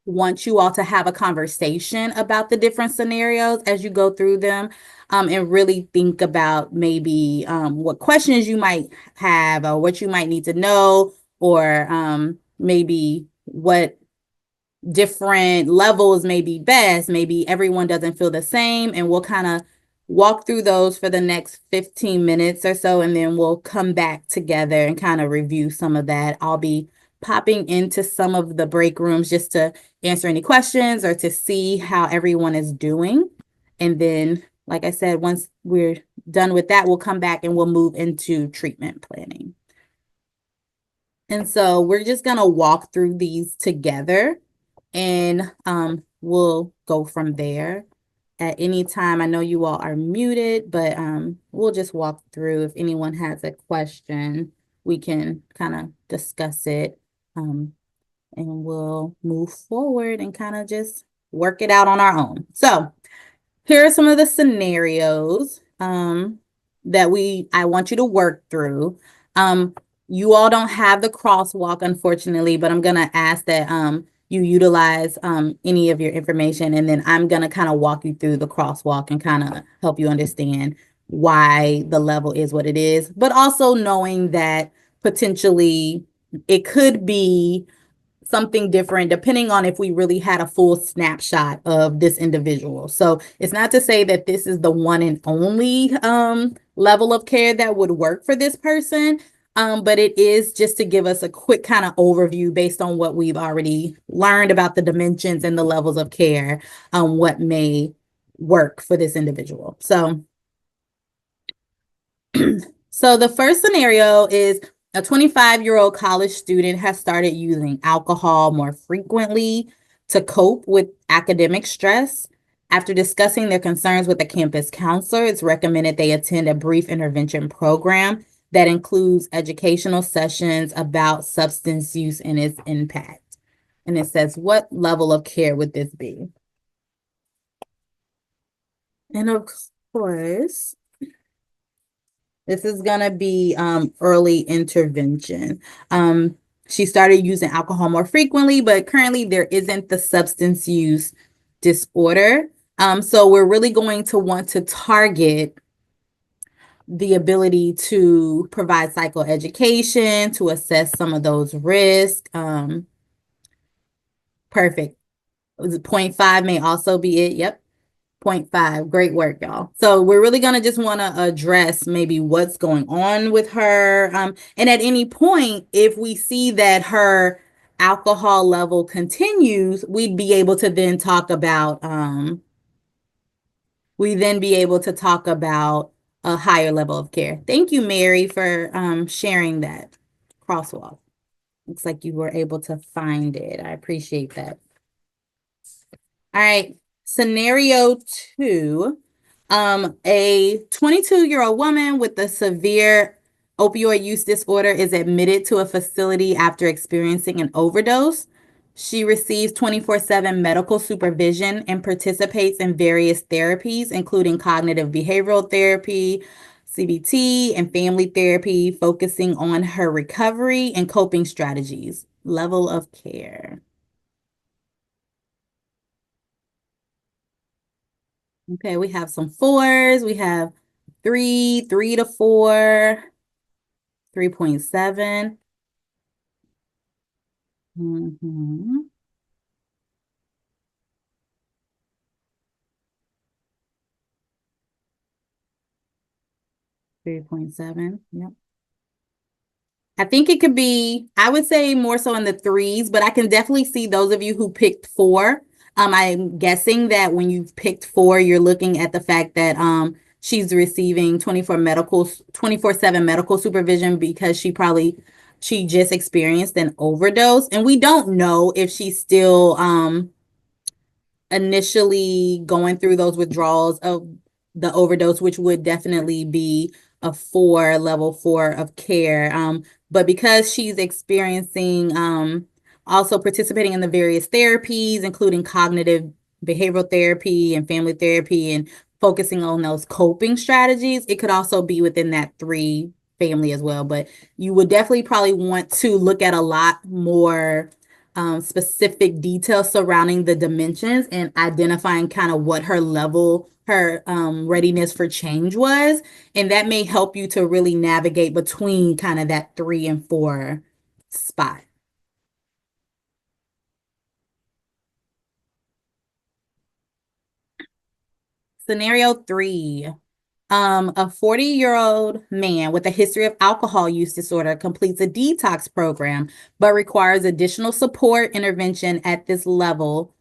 want you all to have a conversation about the different scenarios as you go through them, and really think about maybe what questions you might have or what you might need to know, or maybe what different levels may be best. Maybe everyone doesn't feel the same, and we'll kind of walk through those for the next 15 minutes or so, and then we'll come back together and kind of review some of that. I'll be popping into some of the break rooms just to answer any questions or to see how everyone is doing. And then, like I said, once we're done with that, we'll come back and we'll move into treatment planning. And so we're just going to walk through these together, and we'll go from there. At any time, I know you all are muted, but we'll just walk through. If anyone has a question, we can kind of discuss it, and we'll move forward and kind of just work it out on our own. So here are some of the scenarios that I want you to work through. You all don't have the crosswalk, unfortunately, but I'm gonna ask that you utilize any of your information, and then I'm gonna kind of walk you through the crosswalk and kind of help you understand why the level is what it is, but also knowing that potentially it could be something different depending on if we really had a full snapshot of this individual. So it's not to say that this is the one and only level of care that would work for this person, but it is just to give us a quick kind of overview based on what we've already learned about the dimensions and the levels of care, what may work for this individual. So so the first scenario is a 25-year-old college student has started using alcohol more frequently to cope with academic stress. After discussing their concerns with a campus counselor, it's recommended they attend a brief intervention program that includes educational sessions about substance use and its impact. And it says, what level of care would this be? And of course, this is going to be early intervention. She started using alcohol more frequently, but currently there isn't the substance use disorder. So we're really going to want to target the ability to provide psychoeducation, to assess some of those risks. Perfect. 0.5 may also be it. Yep. 0.5. Great work, y'all. So we're really going to just want to address maybe what's going on with her. And at any point, if we see that her alcohol level continues, we'd be able to then talk about a higher level of care. Thank you, Mary, for sharing that crosswalk. Looks like you were able to find it. I appreciate that. All right. Scenario 2, a 22-year-old woman with a severe opioid use disorder is admitted to a facility after experiencing an overdose. She receives 24/7 medical supervision and participates in various therapies, including cognitive behavioral therapy, CBT, and family therapy, focusing on her recovery and coping strategies. Level of care. Okay, we have some 4s. We have 3 to 4, 3.7. Mm-hmm. 3.7. Yep. I think it could be, I would say more so in the 3s, but I can definitely see those of you who picked 4. I'm guessing that when you've picked 4, you're looking at the fact that she's receiving 24/7 medical supervision because she just experienced an overdose. And we don't know if she's still initially going through those withdrawals of the overdose, which would definitely be a 4, level 4 of care. But because she's experiencing, also participating in the various therapies, including cognitive behavioral therapy and family therapy and focusing on those coping strategies. It could also be within that three family as well, but you would definitely probably want to look at a lot more specific details surrounding the dimensions and identifying kind of what her level, her readiness for change was. And that may help you to really navigate between kind of that 3 and 4 spot. Scenario 3. A 40-year-old man with a history of alcohol use disorder completes a detox program, but requires additional intervention at this level.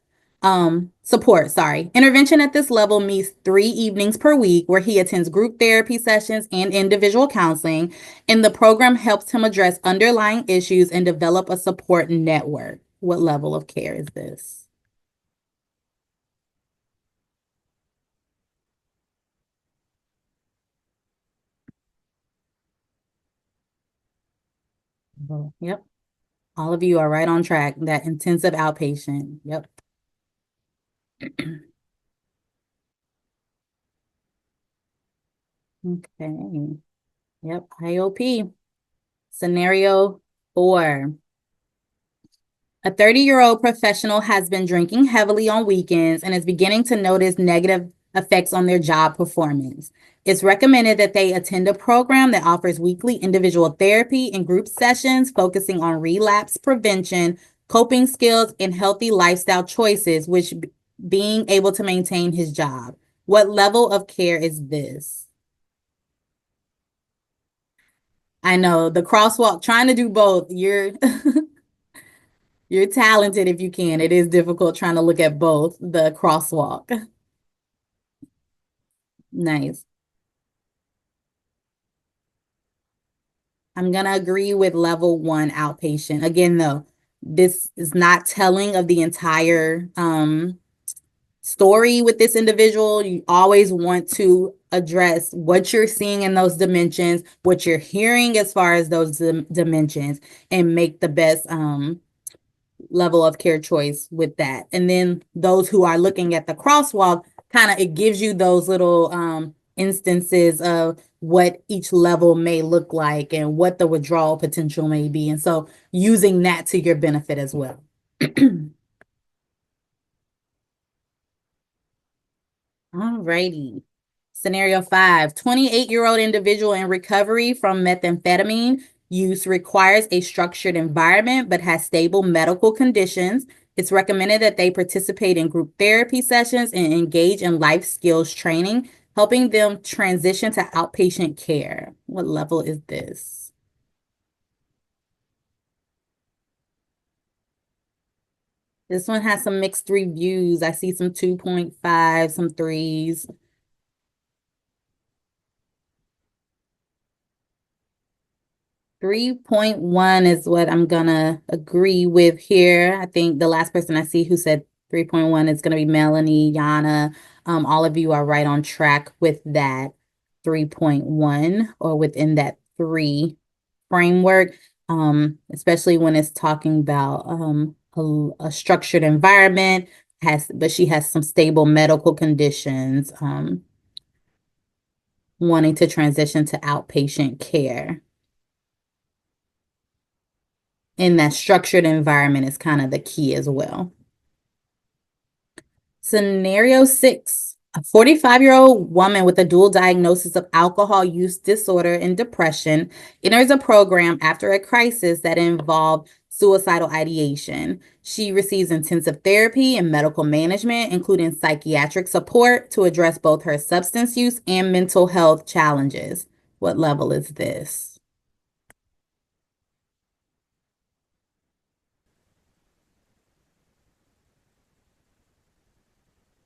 Intervention at this level meets 3 evenings per week where he attends group therapy sessions and individual counseling, and the program helps him address underlying issues and develop a support network. What level of care is this? Yep. All of you are right on track. That intensive outpatient. Yep. Okay. Yep. IOP. Scenario 4. A 30-year-old professional has been drinking heavily on weekends and is beginning to notice negative effects on their job performance. It's recommended that they attend a program that offers weekly individual therapy and group sessions focusing on relapse prevention, coping skills, and healthy lifestyle choices, which being able to maintain his job. What level of care is this? I know the crosswalk, trying to do both. You're talented if you can. It is difficult trying to look at both the crosswalk. Nice. I'm gonna agree with level 1 outpatient. Again, though, this is not telling of the entire story with this individual. You always want to address what you're seeing in those dimensions, what you're hearing as far as those dimensions, and make the best level of care choice with that. And then those who are looking at the crosswalk, kind of it gives you those little instances of what each level may look like and what the withdrawal potential may be. And so using that to your benefit as well. All righty. Scenario 5. 28-year-old individual in recovery from methamphetamine use requires a structured environment but has stable medical conditions. It's recommended that they participate in group therapy sessions and engage in life skills training, helping them transition to outpatient care. What level is this? This one has some mixed reviews. I see some 2.5, some threes. 3.1 is what I'm gonna agree with here. I think the last person I see who said 3.1 is gonna be Melanie, Yana. All of you are right on track with that 3.1 or within that 3 framework, especially when it's talking about a structured environment, but she has some stable medical conditions, wanting to transition to outpatient care. And that structured environment is kind of the key as well. Scenario 6. A 45-year-old woman with a dual diagnosis of alcohol use disorder and depression enters a program after a crisis that involved suicidal ideation. She receives intensive therapy and medical management, including psychiatric support to address both her substance use and mental health challenges. What level is this?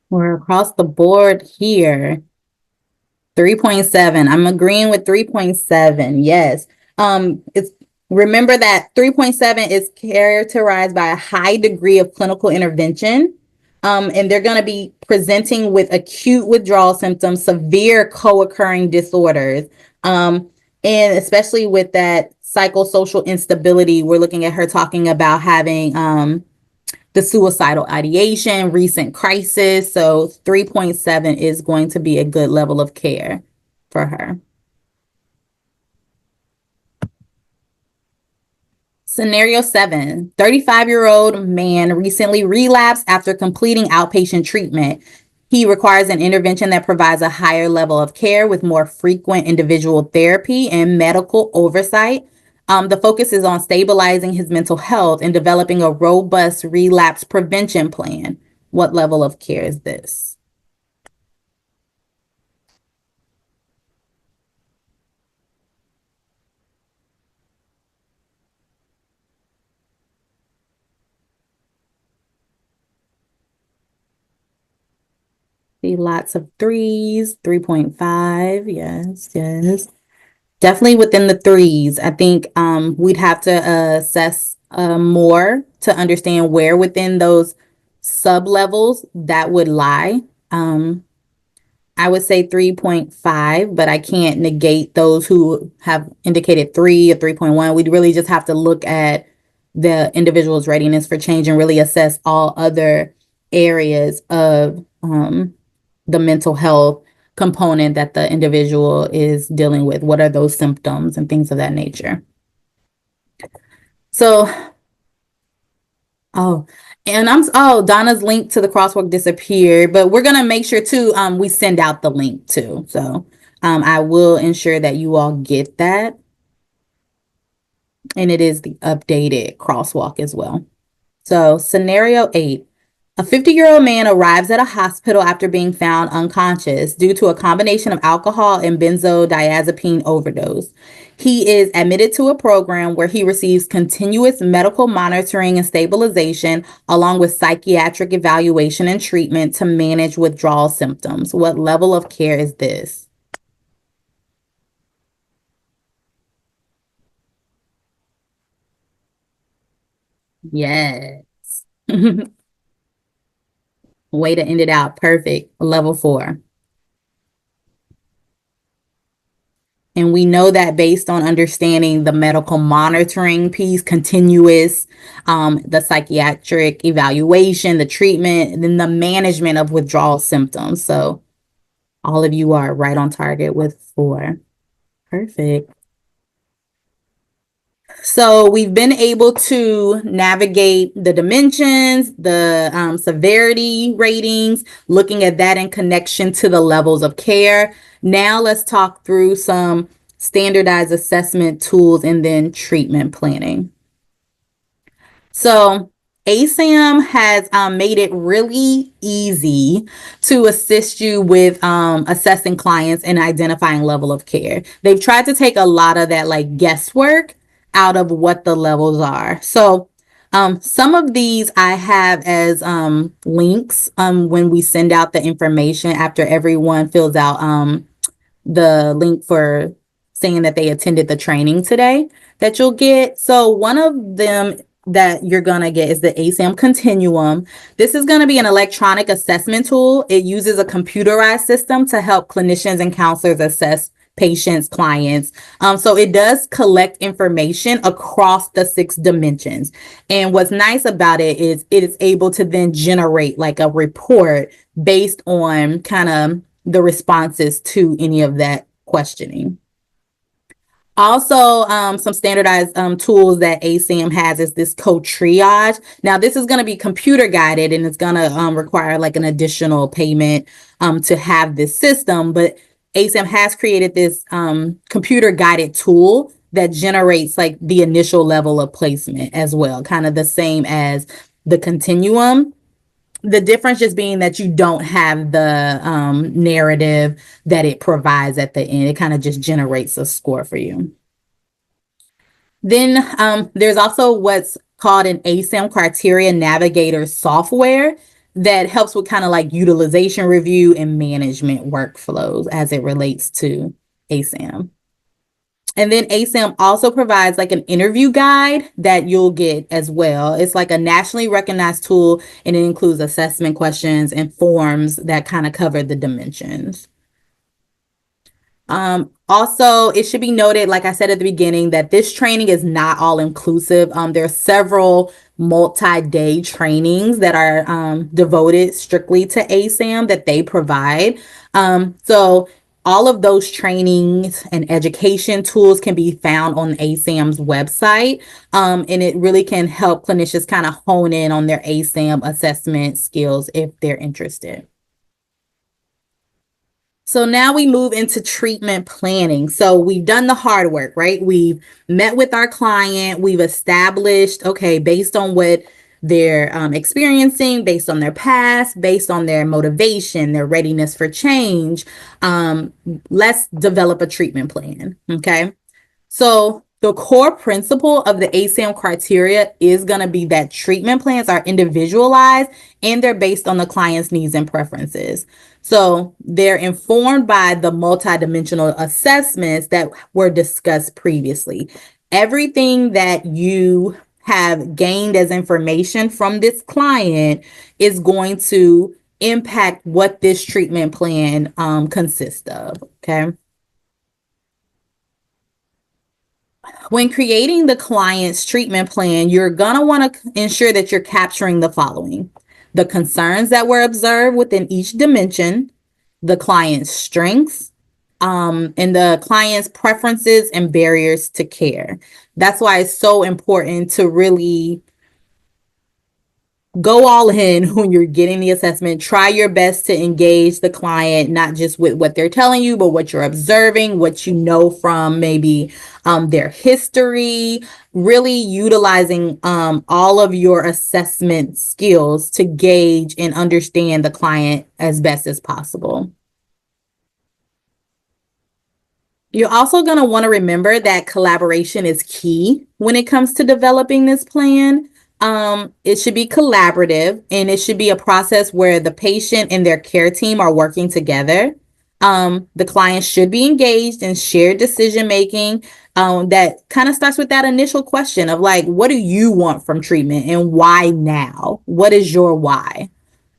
We're across the board here. 3.7. I'm agreeing with 3.7. Yes. It's remember that 3.7 is characterized by a high degree of clinical intervention. And they're going to be presenting with acute withdrawal symptoms, severe co-occurring disorders. And especially with that psychosocial instability, we're looking at her talking about having the suicidal ideation, recent crisis. So 3.7 is going to be a good level of care for her. Scenario 7, 35-year-old man recently relapsed after completing outpatient treatment. He requires an intervention that provides a higher level of care with more frequent individual therapy and medical oversight. The focus is on stabilizing his mental health and developing a robust relapse prevention plan. What level of care is this? See lots of threes, 3.5. Yes, yes. Definitely within the threes. I think we'd have to assess more to understand where within those sub levels that would lie. Um, I would say 3.5, but I can't negate those who have indicated 3 or 3.1. We'd really just have to look at the individual's readiness for change and really assess all other areas of the mental health component that the individual is dealing with. What are those symptoms and things of that nature? So, oh, and Donna's link to the crosswalk disappeared, but we're gonna make sure too, we send out the link too. So, I will ensure that you all get that, and it is the updated crosswalk as well. So, scenario 8. A 50-year-old man arrives at a hospital after being found unconscious due to a combination of alcohol and benzodiazepine overdose. He is admitted to a program where he receives continuous medical monitoring and stabilization, along with psychiatric evaluation and treatment to manage withdrawal symptoms. What level of care is this? Yes. Way to end it out. Perfect. Level 4. And we know that based on understanding the medical monitoring piece, continuous, the psychiatric evaluation, the treatment, and then the management of withdrawal symptoms. So all of you are right on target with 4. Perfect. So we've been able to navigate the dimensions, the severity ratings, looking at that in connection to the levels of care. Now let's talk through some standardized assessment tools and then treatment planning. So ASAM has made it really easy to assist you with assessing clients and identifying level of care. They've tried to take a lot of that like guesswork out of what the levels are. So some of these I have as links when we send out the information after everyone fills out the link for saying that they attended the training today that you'll get. So one of them that you're going to get is the ASAM Continuum. This is going to be an electronic assessment tool. It uses a computerized system to help clinicians and counselors assess patients, clients. So it does collect information across the 6 dimensions. And what's nice about it is it is able to then generate like a report based on kind of the responses to any of that questioning. Also, some standardized tools that ASAM has is this code triage. Now, this is going to be computer guided and it's going to require like an additional payment to have this system. But ASAM has created this computer guided tool that generates like the initial level of placement as well, kind of the same as the continuum. The difference just being that you don't have the narrative that it provides at the end. It kind of just generates a score for you. Then there's also what's called an ASAM criteria navigator software that helps with kind of like utilization review and management workflows as it relates to ASAM. And then ASAM also provides like an interview guide that you'll get as well. It's like a nationally recognized tool and it includes assessment questions and forms that kind of cover the dimensions. Also, it should be noted, like I said at the beginning, that this training is not all inclusive. There are several multi-day trainings that are devoted strictly to ASAM that they provide. So all of those trainings and education tools can be found on ASAM's website. And it really can help clinicians kind of hone in on their ASAM assessment skills if they're interested. So now we move into treatment planning. So we've done the hard work, right? We've met with our client. We've established, okay, based on what they're experiencing, based on their past, based on their motivation, their readiness for change. Let's develop a treatment plan. Okay. So the core principle of the ASAM criteria is going to be that treatment plans are individualized and they're based on the client's needs and preferences. So they're informed by the multidimensional assessments that were discussed previously. Everything that you have gained as information from this client is going to impact what this treatment plan consists of. Okay. When creating the client's treatment plan, you're going to want to ensure that you're capturing the following: the concerns that were observed within each dimension, the client's strengths, and the client's preferences and barriers to care. That's why it's so important to really go all in when you're getting the assessment. Try your best to engage the client, not just with what they're telling you, but what you're observing, what you know from maybe their history, really utilizing all of your assessment skills to gauge and understand the client as best as possible. You're also going to want to remember that collaboration is key when it comes to developing this plan. It should be collaborative and it should be a process where the patient and their care team are working together. The client should be engaged in shared decision making. That kind of starts with that initial question of like, what do you want from treatment and why now? What is your why?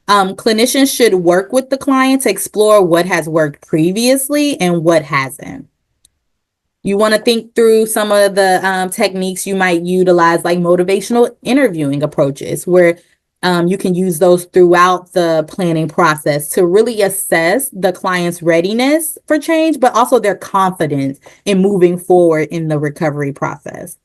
Clinicians should work with the client to explore what has worked previously and what hasn't. You want to think through some of the techniques you might utilize, like motivational interviewing approaches, where you can use those throughout the planning process to really assess the client's readiness for change, but also their confidence in moving forward in the recovery process.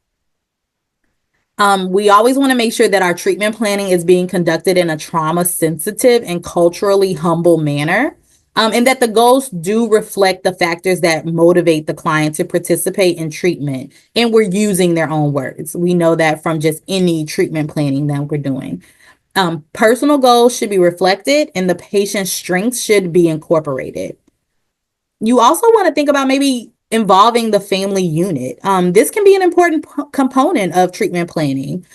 We always want to make sure that our treatment planning is being conducted in a trauma sensitive and culturally humble manner. And that the goals do reflect the factors that motivate the client to participate in treatment. And we're using their own words. We know that from just any treatment planning that we're doing. Personal goals should be reflected and the patient's strengths should be incorporated. You also want to think about maybe involving the family unit. This can be an important component of treatment planning.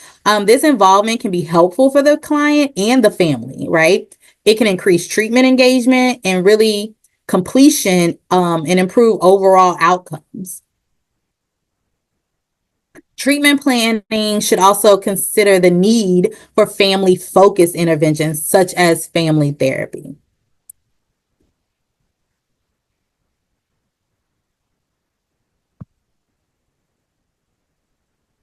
This involvement can be helpful for the client and the family, right? It can increase treatment engagement and really completion and improve overall outcomes. Treatment planning should also consider the need for family-focused interventions such as family therapy.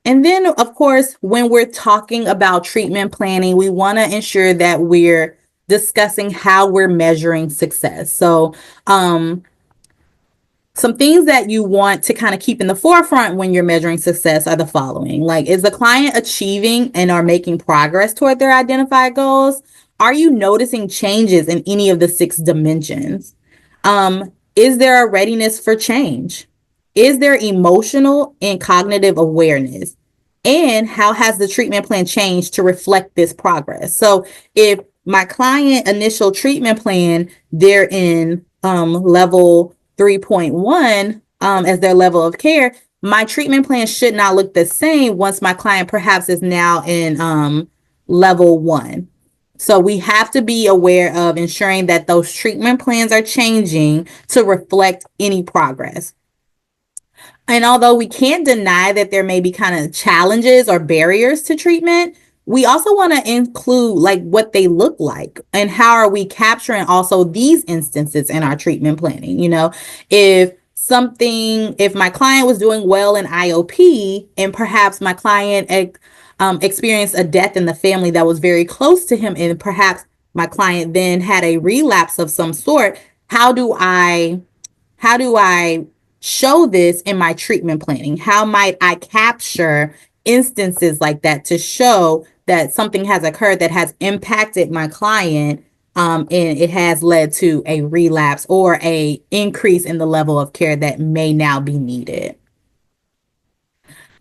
And then, of course, when we're talking about treatment planning, we want to ensure that we're discussing how we're measuring success. So, some things that you want to kind of keep in the forefront when you're measuring success are the following. Like, is the client achieving and are making progress toward their identified goals? Are you noticing changes in any of the 6 dimensions? Is there a readiness for change? Is there emotional and cognitive awareness? And how has the treatment plan changed to reflect this progress? So if my client initial treatment plan, they're in level 3.1 as their level of care, my treatment plan should not look the same once my client perhaps is now in level 1. So we have to be aware of ensuring that those treatment plans are changing to reflect any progress. And although we can't deny that there may be kind of challenges or barriers to treatment, we also want to include like what they look like and how are we capturing also these instances in our treatment planning. You know, if something, if my client was doing well in IOP and perhaps my client experienced a death in the family that was very close to him, and perhaps my client then had a relapse of some sort, how do I how do I show this in my treatment planning? How might I capture instances like that to show that something has occurred that has impacted my client, and it has led to a relapse or a increase in the level of care that may now be needed?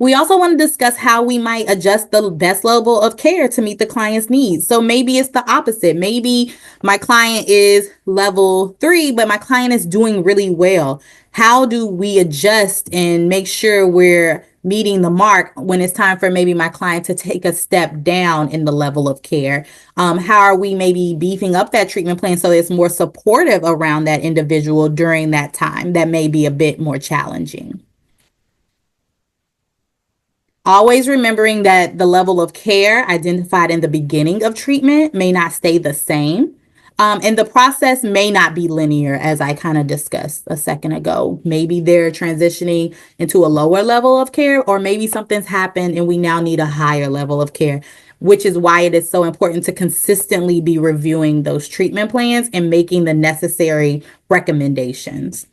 We also want to discuss how we might adjust the best level of care to meet the client's needs. So maybe it's the opposite. Maybe my client is level 3, but my client is doing really well. How do we adjust and make sure we're meeting the mark when it's time for maybe my client to take a step down in the level of care? How are we maybe beefing up that treatment plan so it's more supportive around that individual during that time that may be a bit more challenging? Always remembering that the level of care identified in the beginning of treatment may not stay the same. And the process may not be linear, as I kind of discussed a second ago. Maybe they're transitioning into a lower level of care, or maybe something's happened and we now need a higher level of care, which is why it is so important to consistently be reviewing those treatment plans and making the necessary recommendations.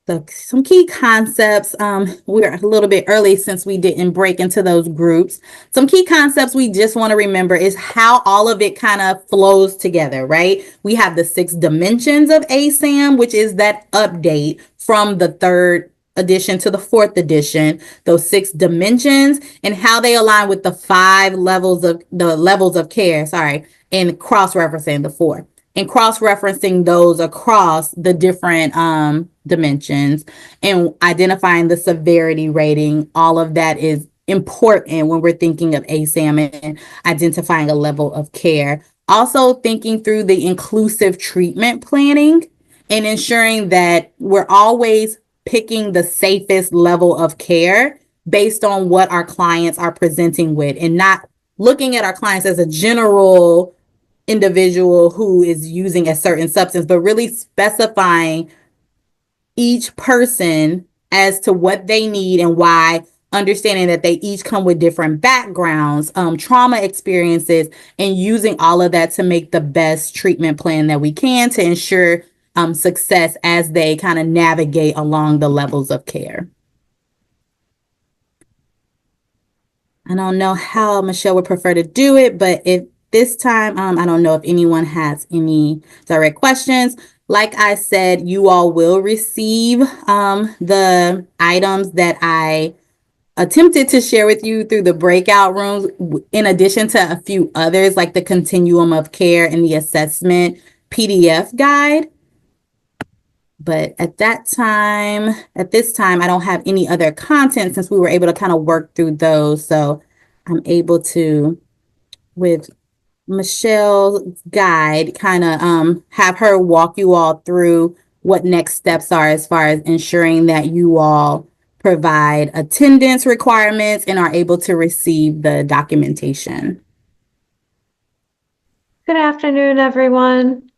So some key concepts. We're a little bit early since we didn't break into those groups. Some key concepts we just want to remember is how all of it kind of flows together, right? We have the 6 dimensions of ASAM, which is that update from the 3rd edition to the 4th edition, those 6 dimensions and how they align with the 5 levels of care, and cross-referencing the 4 and cross-referencing those across the different dimensions and identifying the severity rating. All of that is important when we're thinking of ASAM and identifying a level of care. Also thinking through the inclusive treatment planning and ensuring that we're always picking the safest level of care based on what our clients are presenting with, and not looking at our clients as a general individual who is using a certain substance, but really specifying each person as to what they need and why, understanding that they each come with different backgrounds, trauma experiences, and using all of that to make the best treatment plan that we can to ensure success as they kind of navigate along the levels of care. I don't know how Michelle would prefer to do it, but if this time, I don't know if anyone has any direct questions. Like I said, you all will receive the items that I attempted to share with you through the breakout rooms, in addition to a few others like the continuum of care and the assessment PDF guide. But at this time, I don't have any other content since we were able to kind of work through those. So I'm able to, with Michelle's guide, kind of have her walk you all through what next steps are as far as ensuring that you all provide attendance requirements and are able to receive the documentation. Good afternoon, everyone.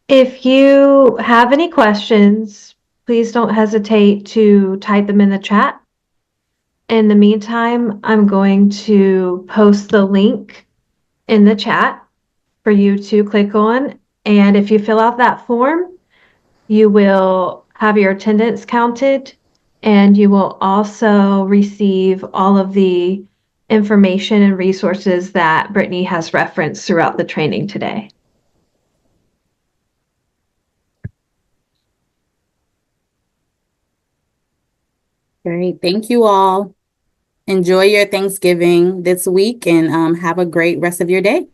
If you have any questions, please don't hesitate to type them in the chat. In the meantime, I'm going to post the link in the chat for you to click on. And if you fill out that form, you will have your attendance counted, and you will also receive all of the information and resources that Brittany has referenced throughout the training today. Great. Thank you all. Enjoy your Thanksgiving this week and have a great rest of your day.